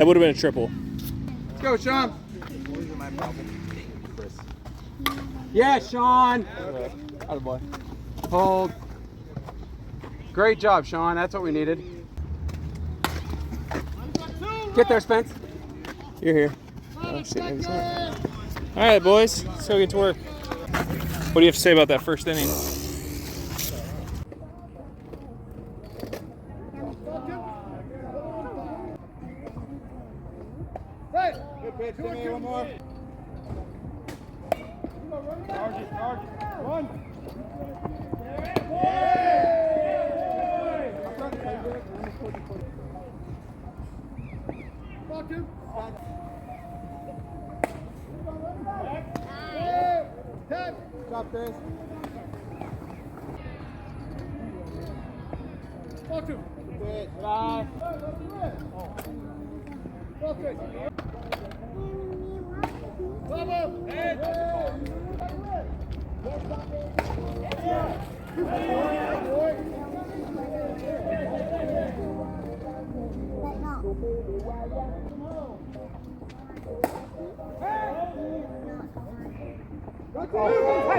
That would have been a triple. Let's go, Sean. Yeah, Sean. Attaboy. Hold. Great job, Sean. That's what we needed. Get there, Spence. You're here. Oh, shit, maybe so. All right, boys. Let's go get to work. What do you have to say about that first inning? Good pitch, Timmy. One more. Target. Run. Stop, Chris. Pitch. Bye. Hey,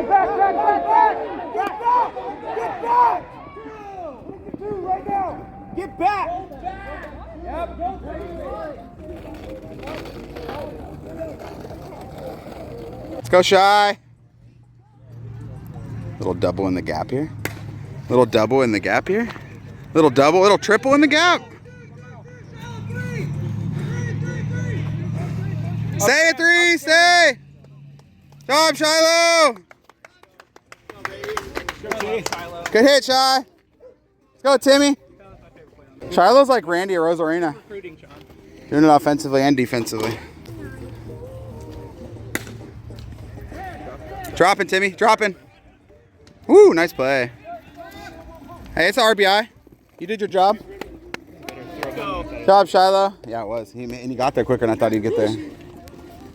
back! Get back! Two right now! Get back! Yep. Let's go, Shy. Little double in the gap here. Little double in the gap here. Little double, little triple in the gap. Stay at 3, stay. Job, Shiloh. Good hit, Shy. Let's go, Timmy. Shiloh's like Randy or Rosarina. Doing it offensively and defensively. Dropping, Timmy, dropping. Woo, nice play. Hey, it's an RBI. You did your job. Job, Shiloh. Yeah, it was. And he got there quicker than I thought he'd get there.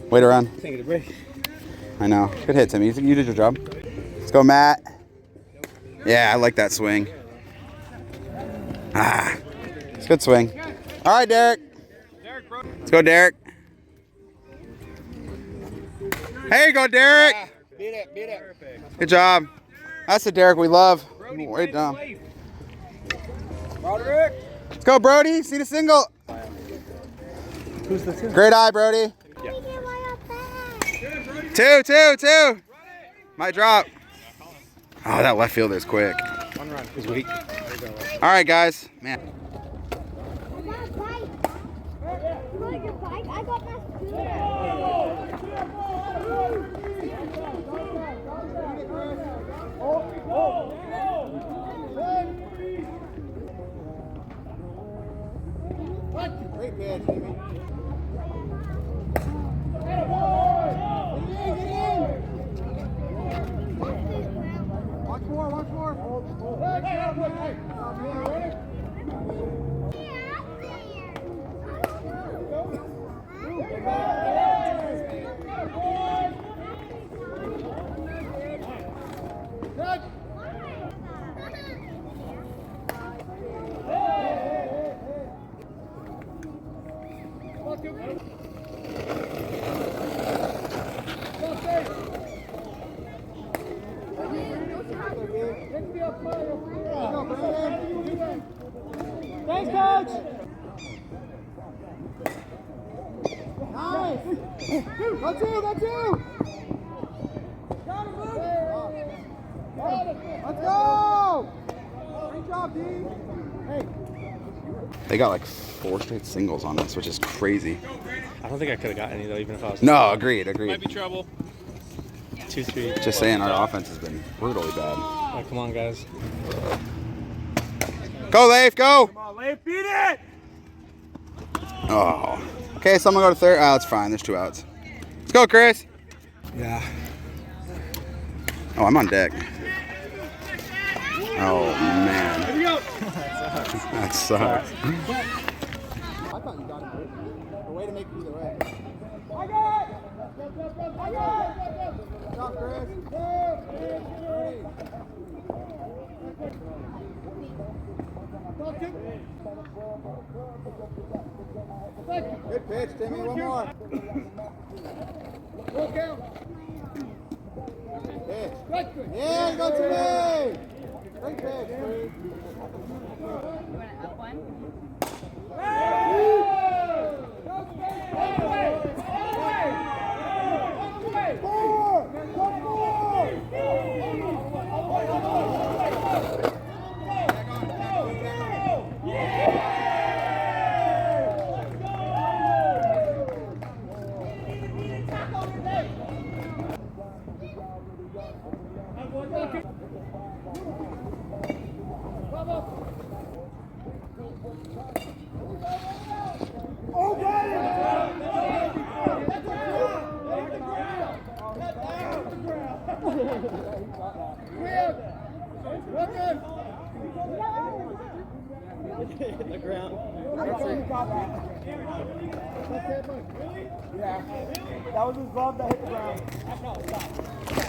Wait around. Taking a break. I know. Good hit, Timmy. You did your job. Let's go, Matt. Yeah, I like that swing. It's a good swing. All right, Derek. Let's go, Derek. There you go, Derek. Beat it. Good job. That's the Derek we love. Wait down. Roderick. Let's go, Brody. See the single. Who's the two? Great eye, Brody. Yeah. Two. Might drop. Oh, that left fielder is quick. One run. He's weak. All right, guys. Man. I got my scooter. Great pitch, Timmy. Watch more. Thanks, Coach! Nice! That's you! Let's go! Great job, D! Hey. They got like 4 straight singles on us, which is crazy. I don't think I could have got any though, even if I was. No, agreed. Might be trouble. 2-3. Just saying, our offense has been brutally bad. Oh, come on, guys. Go, Leif, go! Come on, Leif, beat it! Oh. Okay, someone go to third. Oh, it's fine. There's 2 outs. Let's go, Chris. Yeah. Oh, I'm on deck. Oh, man. Here we go! That sucks. I thought you got it. A way to make it either way. I got it! Good job, Chris. Good pitch, Timmy. One more. Pitch. Yeah, go Timmy. Great pitch, Bree. The ground. Yeah. That was his glove that hit the ground.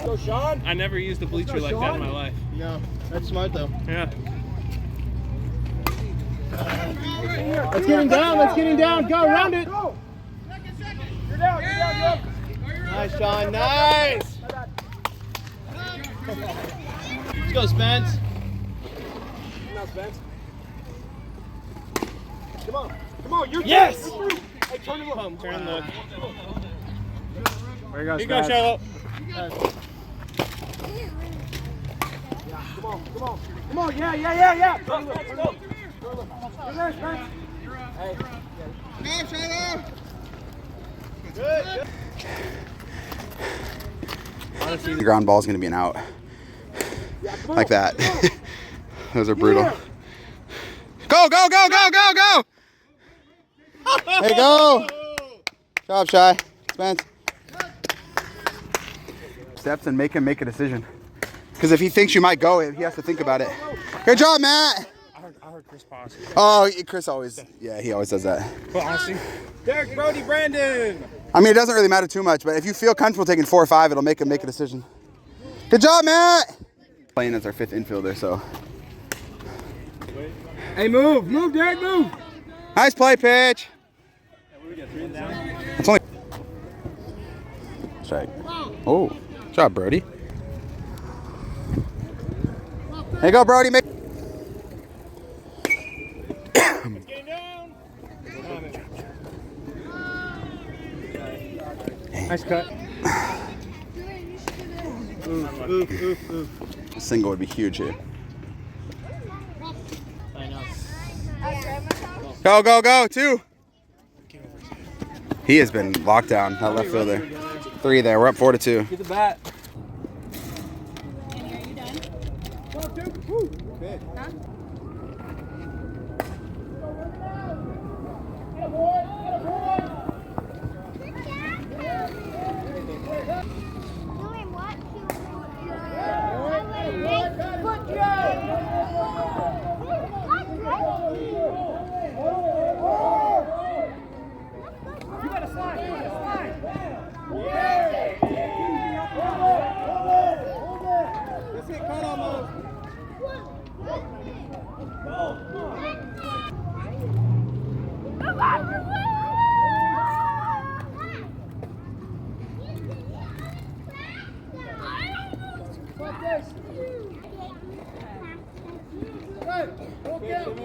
Go, Sean. I never used a bleacher like that in my life. No, that's smart though. Yeah. Let's get him down. Let's get him down. Go around it. You're down. Nice, Sean. Nice. Let's go, Spence. Now, Spence. Come on, you're Yes! through. Hey, turn and look. Turn and look. There you go, Here you go, Charlotte. Come on, yeah. Turn and look. You're there, Spence. Hey. Go, Shiloh. Good. The ground ball is going to be an out. Like that. Those are brutal. Go! There you go. Good job, Shy. Spence. Steps and make him make a decision. Because if he thinks you might go, he has to think about it. Good job, Matt. I heard Chris pause. Oh, Chris always, yeah, he always does that. But honestly, Derek, Brody, Brandon. I mean, it doesn't really matter too much, but if you feel comfortable taking 4 or 5, it'll make him make a decision. Good job, Matt. Playing as our 5th infielder, so. Hey, move, Derek, move. Nice play, pitch. It's only. Strike. Oh, good job, Brody. There you go, Brody. nice cut. A single would be huge here. I know. Go, 2. He has been locked down, that left fielder. 3 there, we're up 4-2. Get the bat. Annie, are you done? Huh? Doing what? You gotta slide. That's it, cut almost.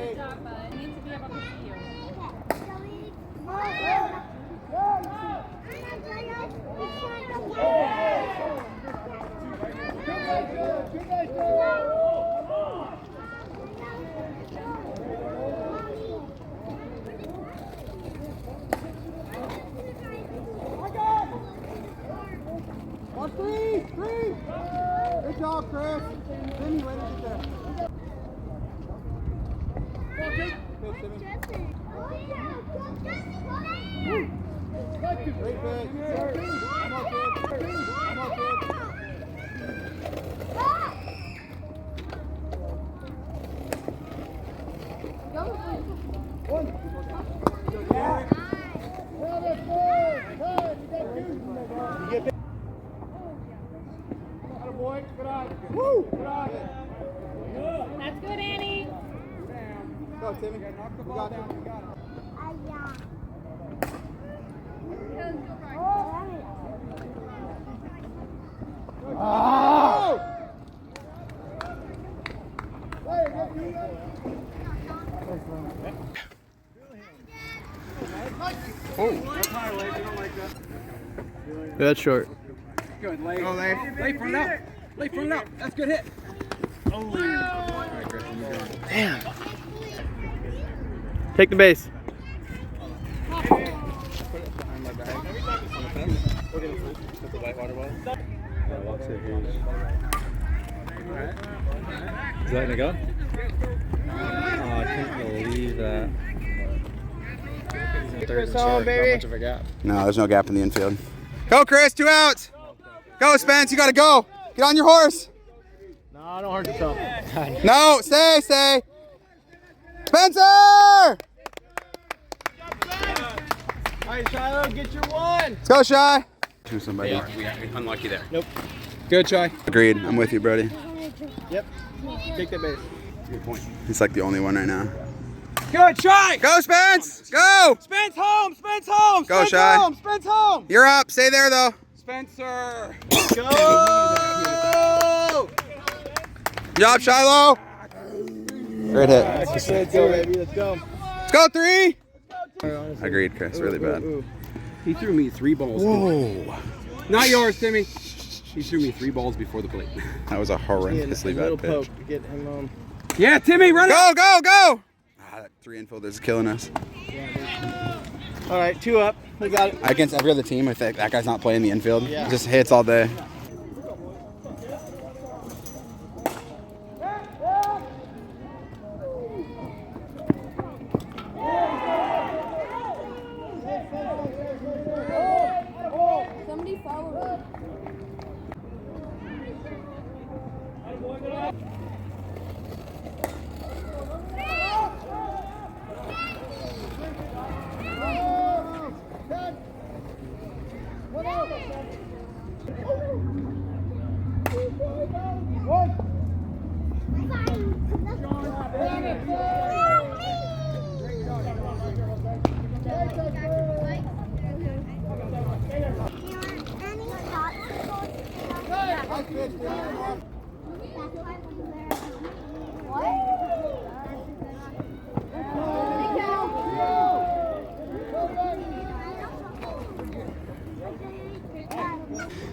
Good job, bud. I need to be able to see you. On 3. Good job, Chris. Timmy, way to get there. Great pitch. Come on, kid. Boy, good eye. Woo! Good eye. That's good, Annie. Go, Timmy. You got it. Oh! That's short. Good, lay. Go, lay. Lay front out. Lay front out. That's a good hit. Damn. Take the base. Is that gonna go? Oh, I can't believe that. Third and short, not much of a gap. No, there's no gap in the infield. Go, Chris. 2 outs. Go, Spence. You got to go. Get on your horse. No, don't hurt yourself. No, stay. Spencer! All right, Shiloh, get your one. Let's go, Shy. To somebody. Unlucky there. Nope. Good, Shy. Agreed. I'm with you, Brody. Yep. Take that base. He's like the only one right now. Good, Shy. Go, Spence! Go! Spence home. Spence home. Go, Spence Shy. home. Spence home. You're up. Stay there, though. Spencer. Go! Good job, Shiloh. Great hit. Let's go, baby. Let's go. Let's go, 3. Agreed, Chris. Really bad. He threw me 3 balls. Whoa. Not yours, Timmy. He threw me 3 balls before the plate. That was a horrendously bad pitch. Poke to get him Yeah, Timmy, run it. Go! Ah, that 3 infielder is killing us. All right, 2 up. We got it. Against every other team, I think that guy's not playing the infield. Yeah. He just hits all day. Somebody follow me.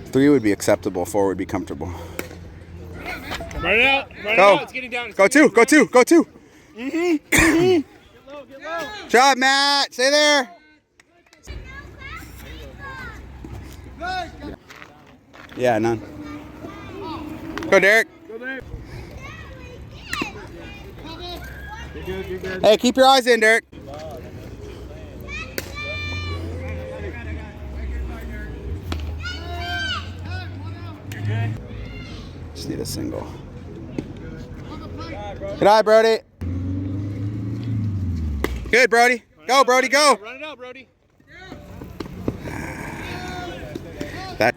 Three would be acceptable. 4 would be comfortable. Run it out. Run Go. it out. It's getting down. Go 2. Go 2. Go 2. Job, Matt. Stay there. Yeah, none. Go, Derek. Hey, keep your eyes in, Derek. Just need a single. Good eye, Brody. Good, Brody. Go, Brody, go. Run it out, Brody. That.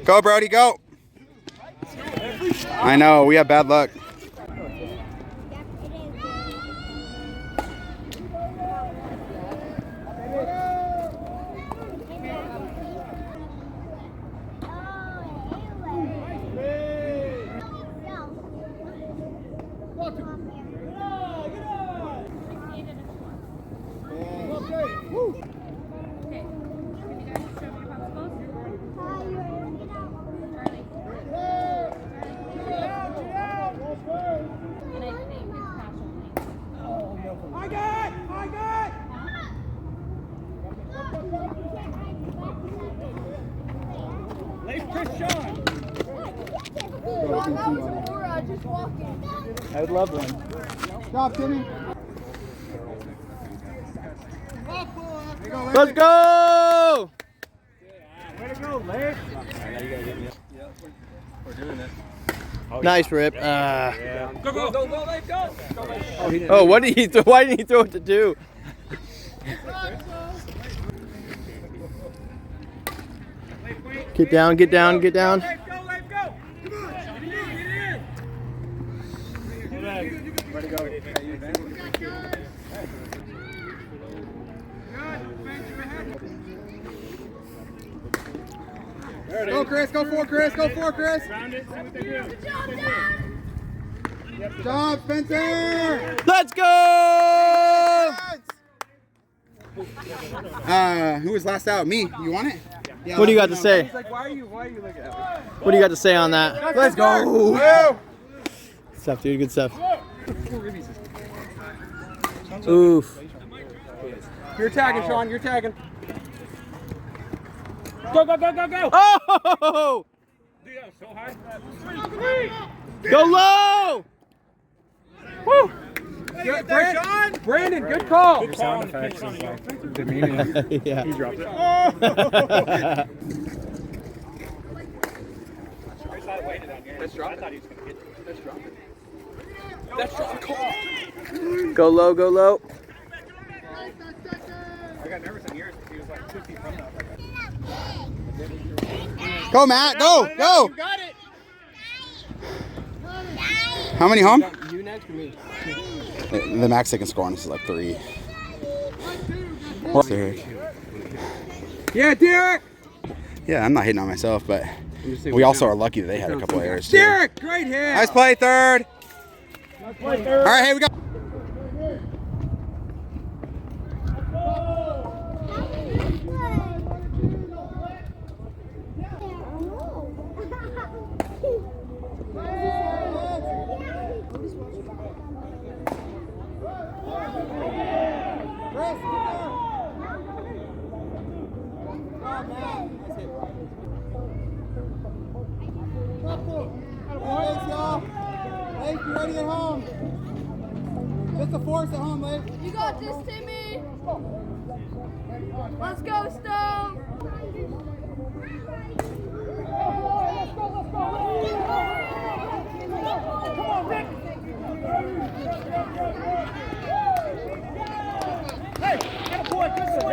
Go, Brody, go. I know, we have bad luck. I would love one. Stop, Timmy. Let's go! Nice rip. Oh, what did he throw? Why didn't he throw it to 2? Get down, get down, get down. Go, Chris. Go for Chris. Go for Chris. Good job, Spencer. Let's go! Who was last out? Me. You want it? Yeah, What do you got to say? Why are you looking at me? What do you got to say on that? Let's go. Good stuff, dude. Good stuff. Oof. You're tagging, Sean. You're tagging. Go, go, go, go, go. Oh! Go low! Woo! Good, Brandon, good call. Your sound effects is like Yeah. he dropped it. Go low, go low. Go, Matt. Go. Go. How many home? You next to me. The max they can score on us is like 3. Derek. Yeah, Derek. Yeah, I'm not hitting on myself, but we also are lucky that they had a couple errors too. Derek, great hit. Nice play, third. All right, here we go. Lake, you ready at home? Just the force at home, Lake. You got this, Timmy. Let's go, Stone.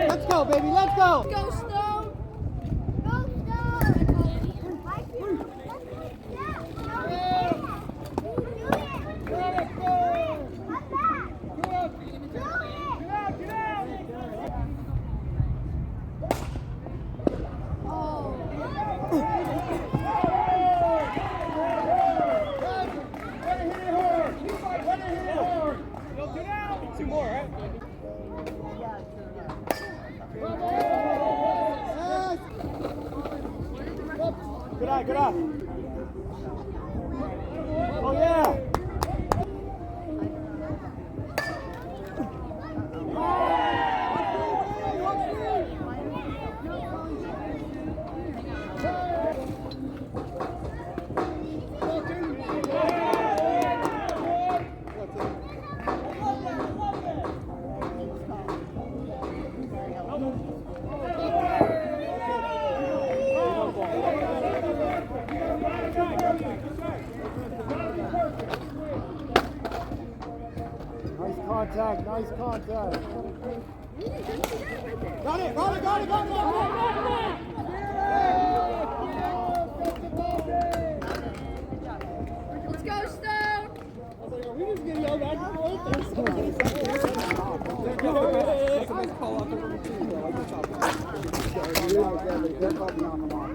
Let's go, baby. Let's go. Go, Stone. Good eye, good eye. Oh, yeah. Contact, nice contact. Got it, got it, got it, got it, got it. Let's go, Stone. We just get yelled at for it.